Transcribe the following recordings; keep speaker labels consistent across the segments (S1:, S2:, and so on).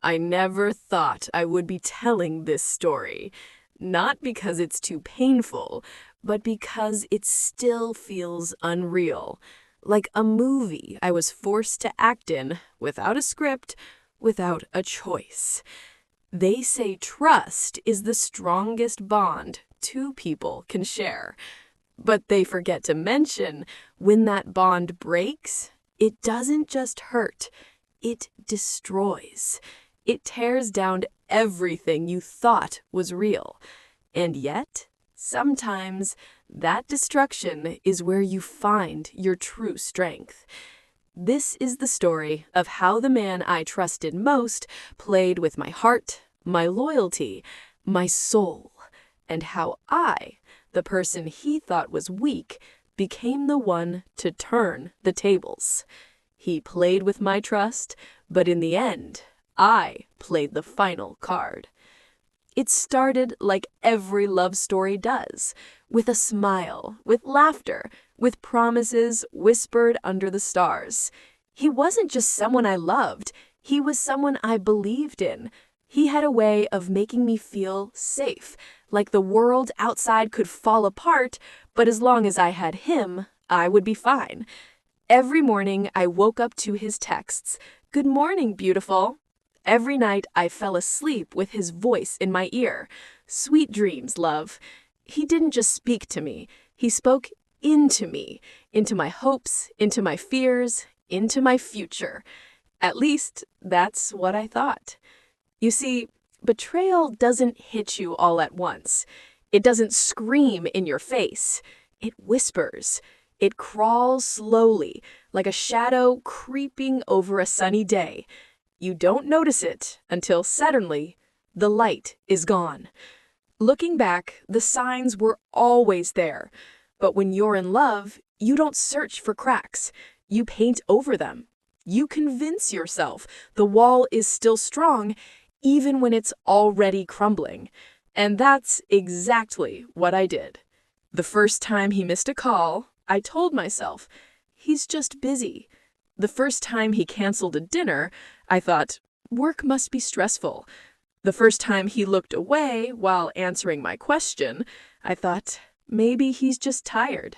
S1: I never thought I would be telling this story. Not because it's too painful, but because it still feels unreal. Like a movie I was forced to act in without a script, without a choice. They say trust is the strongest bond two people can share. But they forget to mention when that bond breaks, it doesn't just hurt, it destroys. It tears down everything you thought was real. And yet, sometimes that destruction is where you find your true strength. This is the story of how the man I trusted most played with my heart, my loyalty, my soul, and how I, the person he thought was weak, became the one to turn the tables. He played with my trust, but in the end, I played the final card. It started like every love story does, with a smile, with laughter, with promises whispered under the stars. He wasn't just someone I loved, he was someone I believed in. He had a way of making me feel safe, like the world outside could fall apart, but as long as I had him, I would be fine. Every morning I woke up to his texts, "Good morning, beautiful." Every night I fell asleep with his voice in my ear. "Sweet dreams, love." He didn't just speak to me, he spoke into me, into my hopes, into my fears, into my future. At least, that's what I thought. You see, betrayal doesn't hit you all at once. It doesn't scream in your face. It whispers. It crawls slowly, like a shadow creeping over a sunny day. You don't notice it until suddenly the light is gone. Looking back, the signs were always there. But when you're in love, you don't search for cracks. You paint over them. You convince yourself the wall is still strong, even when it's already crumbling. And that's exactly what I did. The first time he missed a call, I told myself, he's just busy. The first time he canceled a dinner, I thought, work must be stressful. The first time he looked away while answering my question, I thought, maybe he's just tired.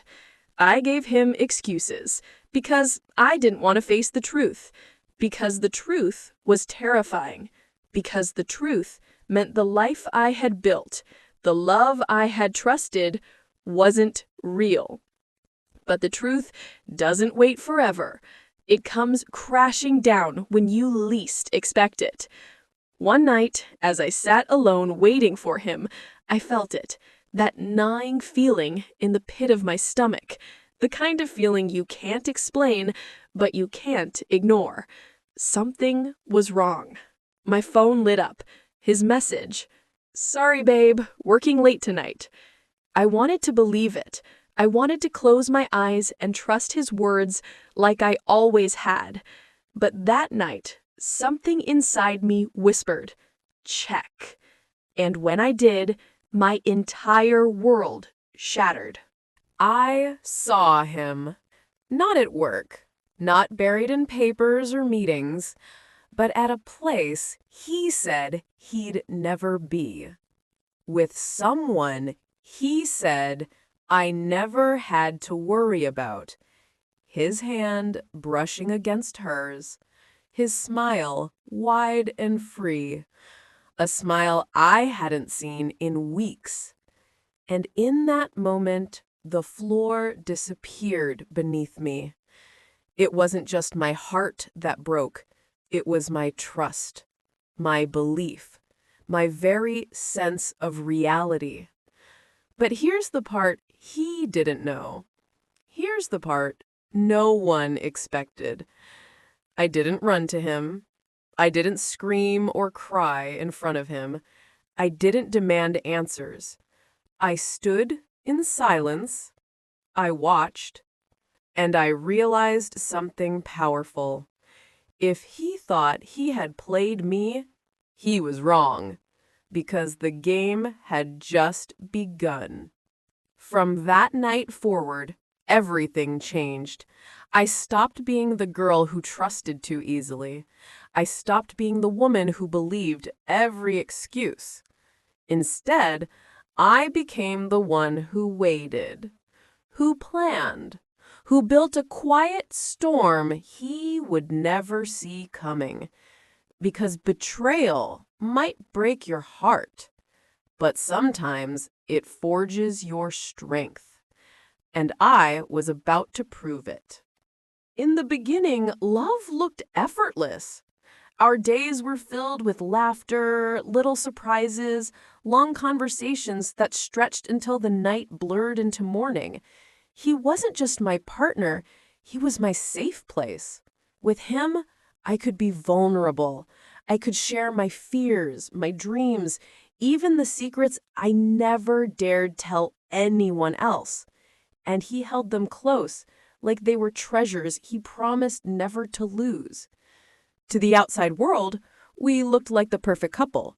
S1: I gave him excuses because I didn't want to face the truth, because the truth was terrifying, because the truth meant the life I had built, the love I had trusted, wasn't real. But the truth doesn't wait forever. It comes crashing down when you least expect it. One night, as I sat alone waiting for him, I felt it, that gnawing feeling in the pit of my stomach, the kind of feeling you can't explain, but you can't ignore. Something was wrong. My phone lit up. His message, "Sorry, babe, working late tonight." I wanted to believe it. I wanted to close my eyes and trust his words like I always had. But that night, something inside me whispered, "Check." And when I did, my entire world shattered. I saw him. Not at work, not buried in papers or meetings, but at a place he said he'd never be. With someone he said I never had to worry about. His hand brushing against hers, his smile wide and free, a smile I hadn't seen in weeks. And in that moment, the floor disappeared beneath me. It wasn't just my heart that broke, it was my trust, my belief, my very sense of reality. But here's the part he didn't know. Here's the part no one expected. I didn't run to him. I didn't scream or cry in front of him. I didn't demand answers. I stood in silence. I watched. And I realized something powerful. If he thought he had played me, he was wrong, because the game had just begun. From that night forward, everything changed. I stopped being the girl who trusted too easily. I stopped being the woman who believed every excuse. Instead, I became the one who waited, who planned, who built a quiet storm he would never see coming. Because betrayal might break your heart, but sometimes it forges your strength. And I was about to prove it. In the beginning, love looked effortless. Our days were filled with laughter, little surprises, long conversations that stretched until the night blurred into morning. He wasn't just my partner, he was my safe place. With him, I could be vulnerable. I could share my fears, my dreams, even the secrets I never dared tell anyone else. And he held them close, like they were treasures he promised never to lose. To the outside world, we looked like the perfect couple.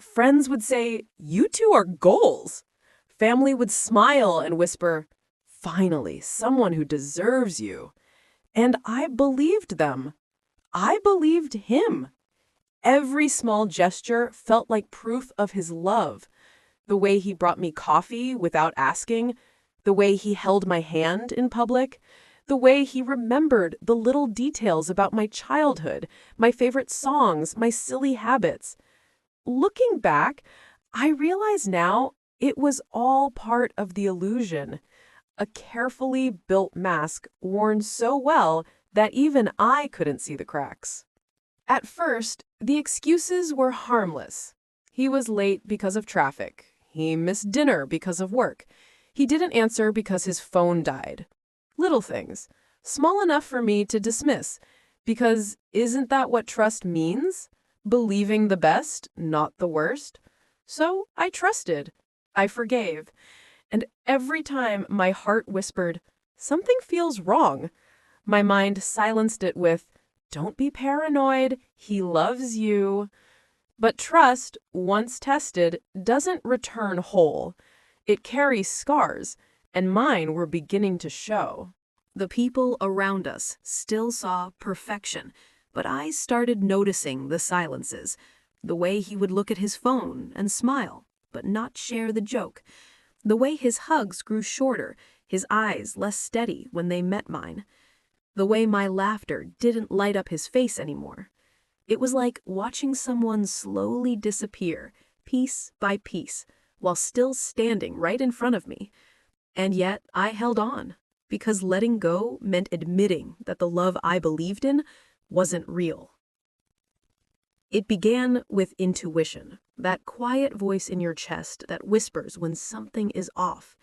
S1: Friends would say, "You two are goals." Family would smile and whisper, "Finally, someone who deserves you." And I believed them. I believed him. Every small gesture felt like proof of his love. The way he brought me coffee without asking, the way he held my hand in public, the way he remembered the little details about my childhood, my favorite songs, my silly habits. Looking back, I realize now it was all part of the illusion, a carefully built mask worn so well that even I couldn't see the cracks. At first, the excuses were harmless. He was late because of traffic. He missed dinner because of work. He didn't answer because his phone died. Little things, small enough for me to dismiss, because isn't that what trust means? Believing the best, not the worst. So I trusted. I forgave. And every time my heart whispered, "Something feels wrong," my mind silenced it with, "Don't be paranoid, he loves you." But trust, once tested, doesn't return whole. It carries scars, and mine were beginning to show. The people around us still saw perfection, but I started noticing the silences, the way he would look at his phone and smile, but not share the joke, the way his hugs grew shorter, his eyes less steady when they met mine, the way my laughter didn't light up his face anymore. It was like watching someone slowly disappear, piece by piece, while still standing right in front of me. And yet I held on, because letting go meant admitting that the love I believed in wasn't real. It began with intuition, that quiet voice in your chest that whispers when something is off.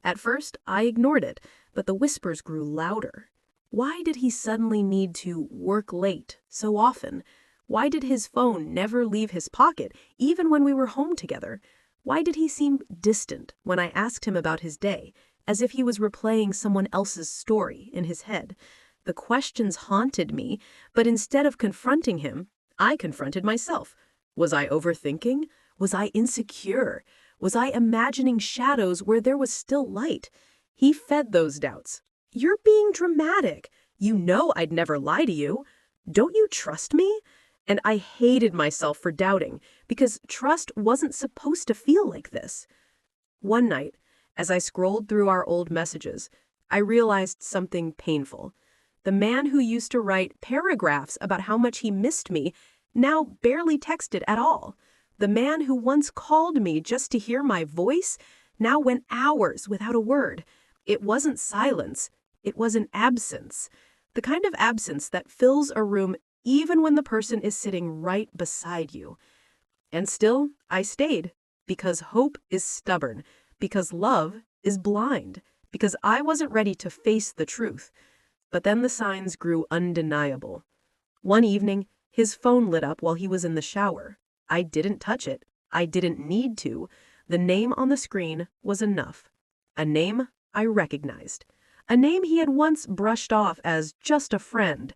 S1: At first, I ignored it, but the whispers grew louder. Why did he suddenly need to work late so often? Why did his phone never leave his pocket, even when we were home together? Why did he seem distant when I asked him about his day, as if he was replaying someone else's story in his head? The questions haunted me, but instead of confronting him, I confronted myself. Was I overthinking? Was I insecure? Was I imagining shadows where there was still light? He fed those doubts. "You're being dramatic. You know I'd never lie to you. Don't you trust me?" And I hated myself for doubting, because trust wasn't supposed to feel like this. One night, as I scrolled through our old messages, I realized something painful. The man who used to write paragraphs about how much he missed me now barely texted at all. The man who once called me just to hear my voice now went hours without a word. It wasn't silence. It was an absence. The kind of absence that fills a room even when the person is sitting right beside you. And still, I stayed, because hope is stubborn, because love is blind, because I wasn't ready to face the truth. But then the signs grew undeniable. One evening, his phone lit up while he was in the shower. I didn't touch it. I didn't need to. The name on the screen was enough. A name I recognized. A name he had once brushed off as just a friend.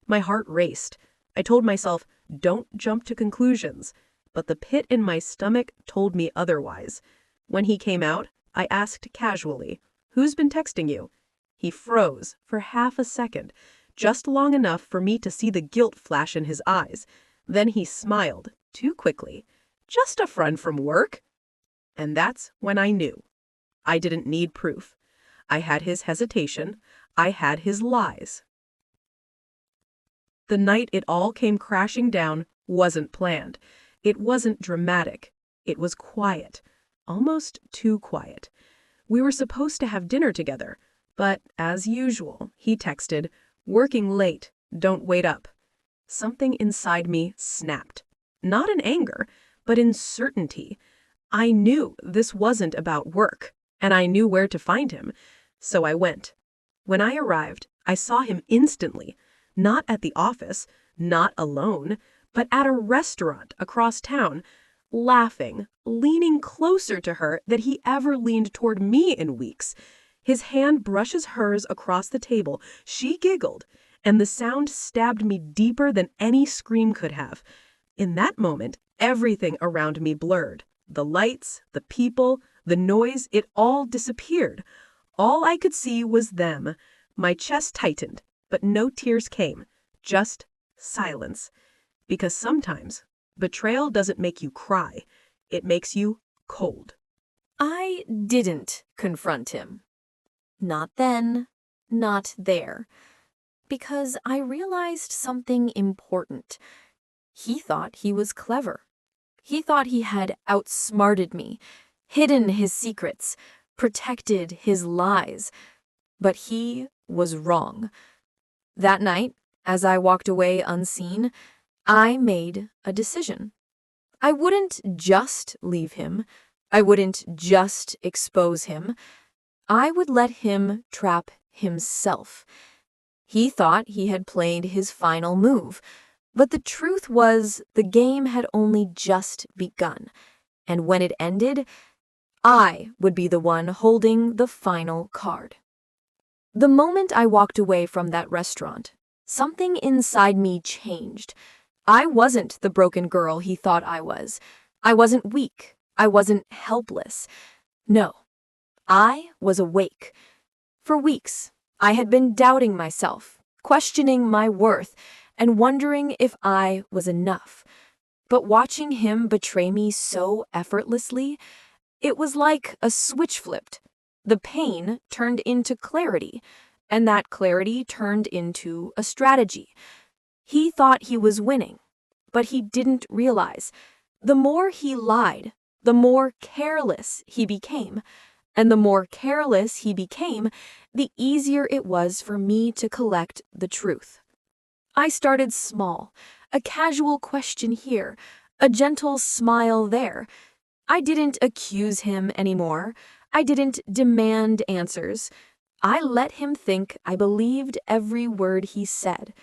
S1: My heart raced. I told myself, don't jump to conclusions. But the pit in my stomach told me otherwise. When he came out, I asked casually, "Who's been texting you?" He froze for half a second,
S2: just long enough for me to see the guilt flash in his eyes. Then he smiled, too quickly. Just a friend from work. And that's when I knew. I didn't need proof. I had his hesitation. I had his lies. The night it all came crashing down wasn't planned. It wasn't dramatic. It was quiet. Almost too quiet. We were supposed to have dinner together, but as usual, he texted, "Working late, don't wait up." Something inside me snapped. Not in anger, but in certainty. I knew this wasn't about work, and I knew where to find him, so I went. When I arrived, I saw him instantly, not at the office, not alone, but at a restaurant across town, laughing, leaning closer to her than he ever leaned toward me in weeks. His hand brushes hers across the table. She giggled, and the sound stabbed me deeper than any scream could have. In that moment, everything around me blurred. The lights, the people, the noise, it all disappeared. All I could see was them. My chest tightened, but no tears came. Just silence. Because sometimes betrayal doesn't make you cry. It makes you cold.
S1: I didn't confront him. Not then, not there. Because I realized something important. He thought he was clever. He thought he had outsmarted me, hidden his secrets, protected his lies. But he was wrong. That night, as I walked away unseen, I made a decision. I wouldn't just leave him. I wouldn't just expose him. I would let him trap himself. He thought he had played his final move, but the truth was the game had only just begun, and when it ended, I would be the one holding the final card. The moment I walked away from that restaurant, something inside me changed. I wasn't the broken girl he thought I was. I wasn't weak. I wasn't helpless. No, I was awake. For weeks, I had been doubting myself, questioning my worth, and wondering if I was enough. But watching him betray me so effortlessly, it was like a switch flipped. The pain turned into clarity, and that clarity turned into a strategy. He thought he was winning, but he didn't realize. The more he lied, the more careless he became. And the more careless he became, the easier it was for me to collect the truth. I started small, a casual question here, a gentle smile there. I didn't accuse him anymore. I didn't demand answers. I let him think I believed every word he said.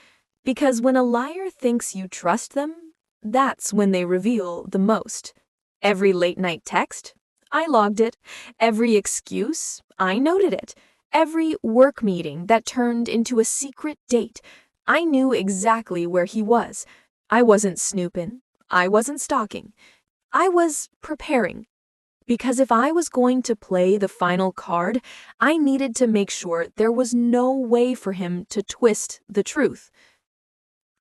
S1: Because when a liar thinks you trust them, that's when they reveal the most. Every late-night text, I logged it. Every excuse, I noted it. Every work meeting that turned into a secret date, I knew exactly where he was. I wasn't snooping. I wasn't stalking. I was preparing. Because if I was going to play the final card, I needed to make sure there was no way for him to twist the truth.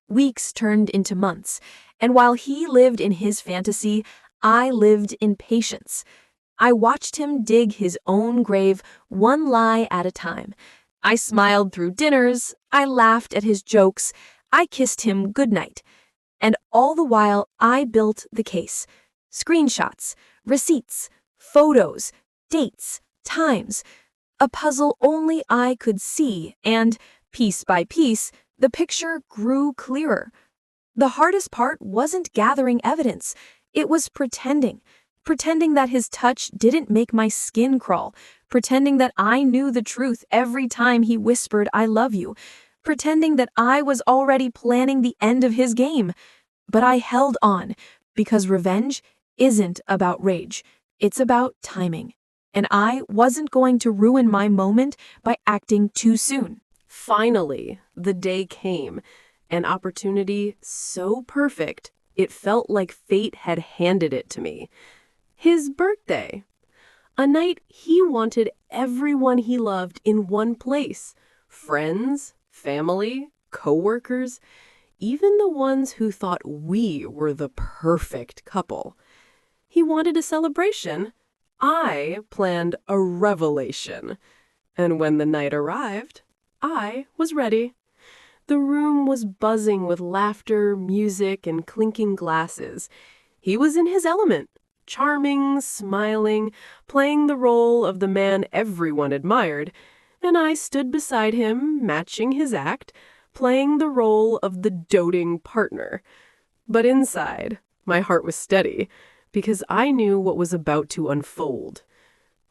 S1: Weeks turned into months, and while he lived in his fantasy, I lived in patience. I watched him dig his own grave one lie at a time. I smiled through dinners, I laughed at his jokes, I kissed him goodnight. And all the while, I built the case. Screenshots, receipts, photos, dates, times. A puzzle only I could see, and, piece by piece, the picture grew clearer. The hardest part wasn't gathering evidence. It was pretending that his touch didn't make my skin crawl, pretending that I knew the truth every time he whispered, "I love you," pretending that I was already planning the end of his game. But I held on, because revenge isn't about rage. It's about timing. And I wasn't going to ruin my moment by acting too soon.
S2: Finally, the day came, an opportunity so perfect, it felt like fate had handed it to me. His birthday. A night he wanted everyone he loved in one place. Friends, family,
S1: coworkers, even the ones who thought we were the perfect couple. He wanted a celebration. I planned a revelation. And when the night arrived, I was ready. The room was buzzing with laughter, music, and clinking glasses. He was in his element, charming, smiling, playing the role of the man everyone admired, and I stood beside him, matching his act, playing the role of the doting partner. But inside, my heart was steady, because I knew what was about to unfold.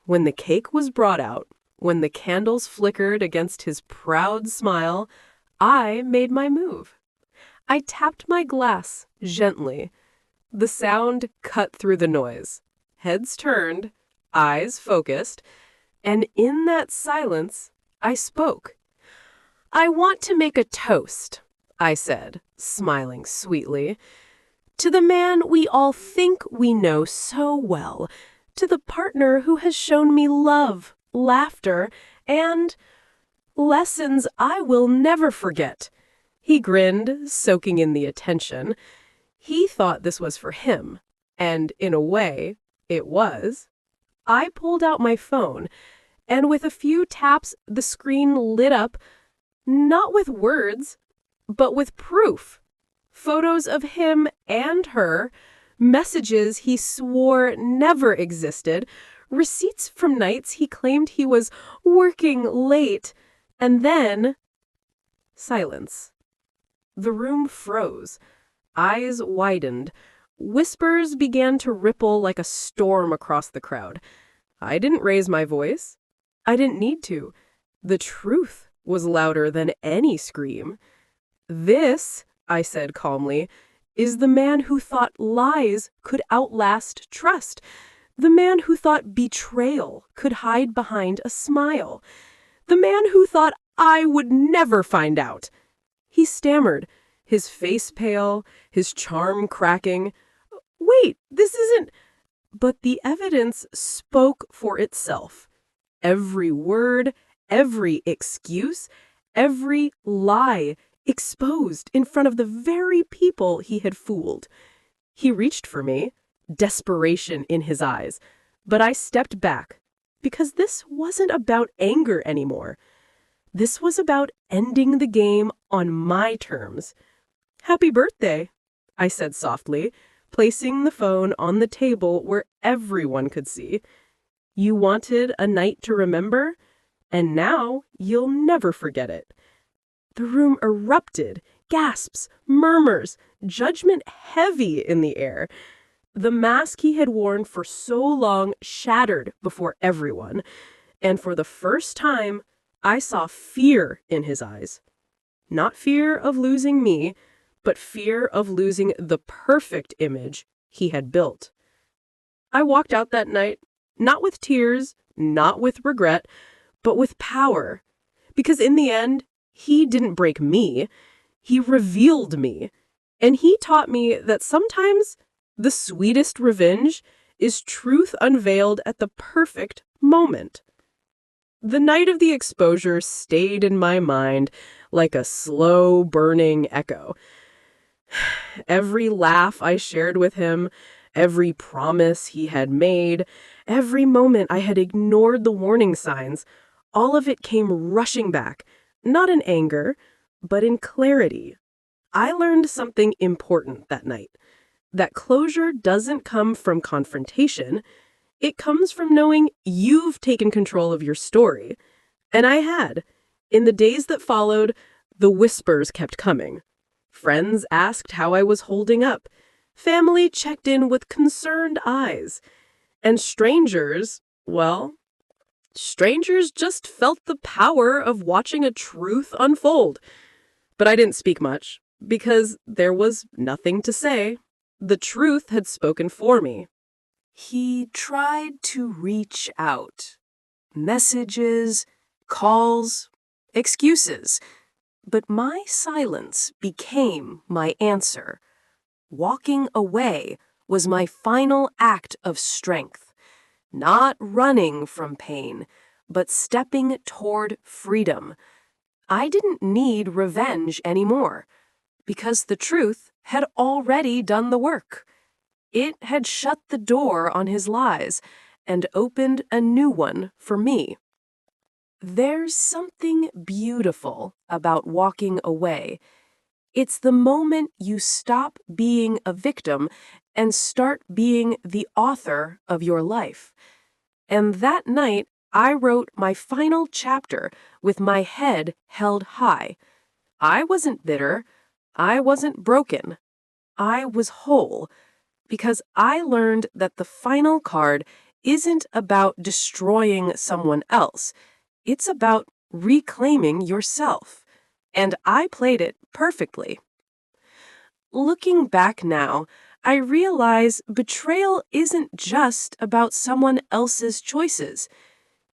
S1: When the cake was brought out, when the candles flickered against his proud smile, I made my move. I tapped my glass gently. The sound cut through the noise. Heads turned, eyes focused, and in that silence, I spoke. "I want to make a toast," I said, smiling sweetly, "to the man we all think we know so well, to the partner who has shown me love, laughter, and lessons I will never forget." He grinned, soaking in the attention. He thought this was for him, and in a way, it was. I pulled out my phone, and with a few taps, the screen lit up, not with words, but with proof. Photos of him and her, messages he swore never existed, receipts from nights he claimed he was working late, and then silence. The room froze. Eyes widened. Whispers began to ripple like a storm across the crowd. I didn't raise my voice. I didn't need to. The truth was louder than any scream. "This," I said calmly, "is the man who thought lies could outlast trust. The man who thought betrayal could hide behind a smile. The man who thought I would never find out." He stammered, his face pale, his charm cracking. "Wait, this isn't—" But the evidence spoke for itself. Every word, every excuse, every lie exposed in front of the very people he had fooled. He reached for me, desperation in his eyes, but I stepped back, because this wasn't about anger anymore. This was about ending the game on my terms. "Happy birthday," I said softly, placing the phone on the table where everyone could see. "You wanted a night to remember, and now you'll never forget it." The room erupted, gasps, murmurs, judgment heavy in the air. The mask he had worn for so long shattered before everyone, and for the first time, I saw fear in his eyes. Not fear of losing me, but fear of losing the perfect image he had built. I walked out that night, not with tears, not with regret, but with power. Because in the end, he didn't break me. He revealed me. And he taught me that sometimes the sweetest revenge is truth unveiled at the perfect moment. The night of the exposure stayed in my mind like a slow burning echo. Every laugh I shared with him, every promise he had made, every moment I had ignored the warning signs, all of it came rushing back, not in anger, but in clarity. I learned something important that night, that closure doesn't come from confrontation. It comes from knowing you've taken control of your story. And I had. In the days that followed, the whispers kept coming. Friends asked how I was holding up. Family checked in with concerned eyes. And strangers, well, strangers just felt the power of watching a truth unfold. But I didn't speak much, because there was nothing to say. The truth had spoken for me. He tried to reach out. Messages, calls, excuses. But my silence became my answer. Walking away was my final act of strength. Not running from pain, but stepping toward freedom.
S2: I didn't need revenge anymore, because the truth had already done the work. It had shut the door on his lies and opened a new one for me. There's something beautiful about walking away. It's the moment you stop being a victim and start being the author of your life. And that night, I wrote my final chapter with my head held high. I wasn't bitter. I wasn't broken. I was whole, because I learned that the final card isn't about destroying someone else. It's about reclaiming yourself. And I played it perfectly. Looking back now, I realize betrayal isn't just about someone else's choices.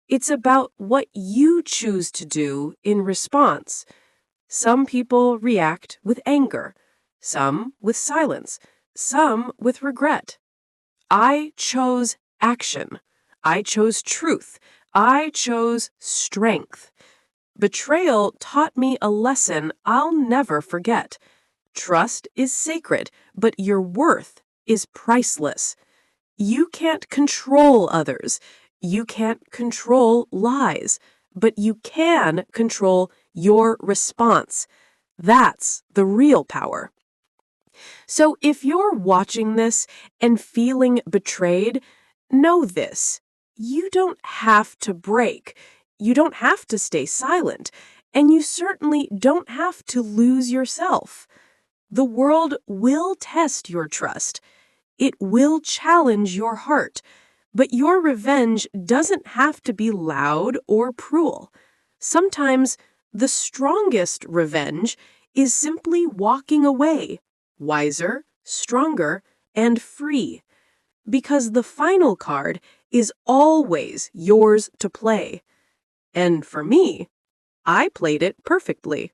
S2: It's about what you choose to do in response. Some people react with anger, some with silence, some with regret. I chose action. I chose truth. I chose strength. Betrayal taught me a lesson I'll never forget. Trust is sacred, but your worth is priceless. You can't control others. You can't control lies, but you can control your response. That's the real power. So if you're watching this and feeling betrayed, know this. You don't have to break. You don't have to stay silent. And you certainly don't have to lose yourself. The world will test your trust. It will challenge your heart. But your revenge doesn't have to be loud or cruel. Sometimes the strongest revenge is simply walking away, wiser, stronger, and free. Because the final card is always yours to play. And for me, I played it perfectly.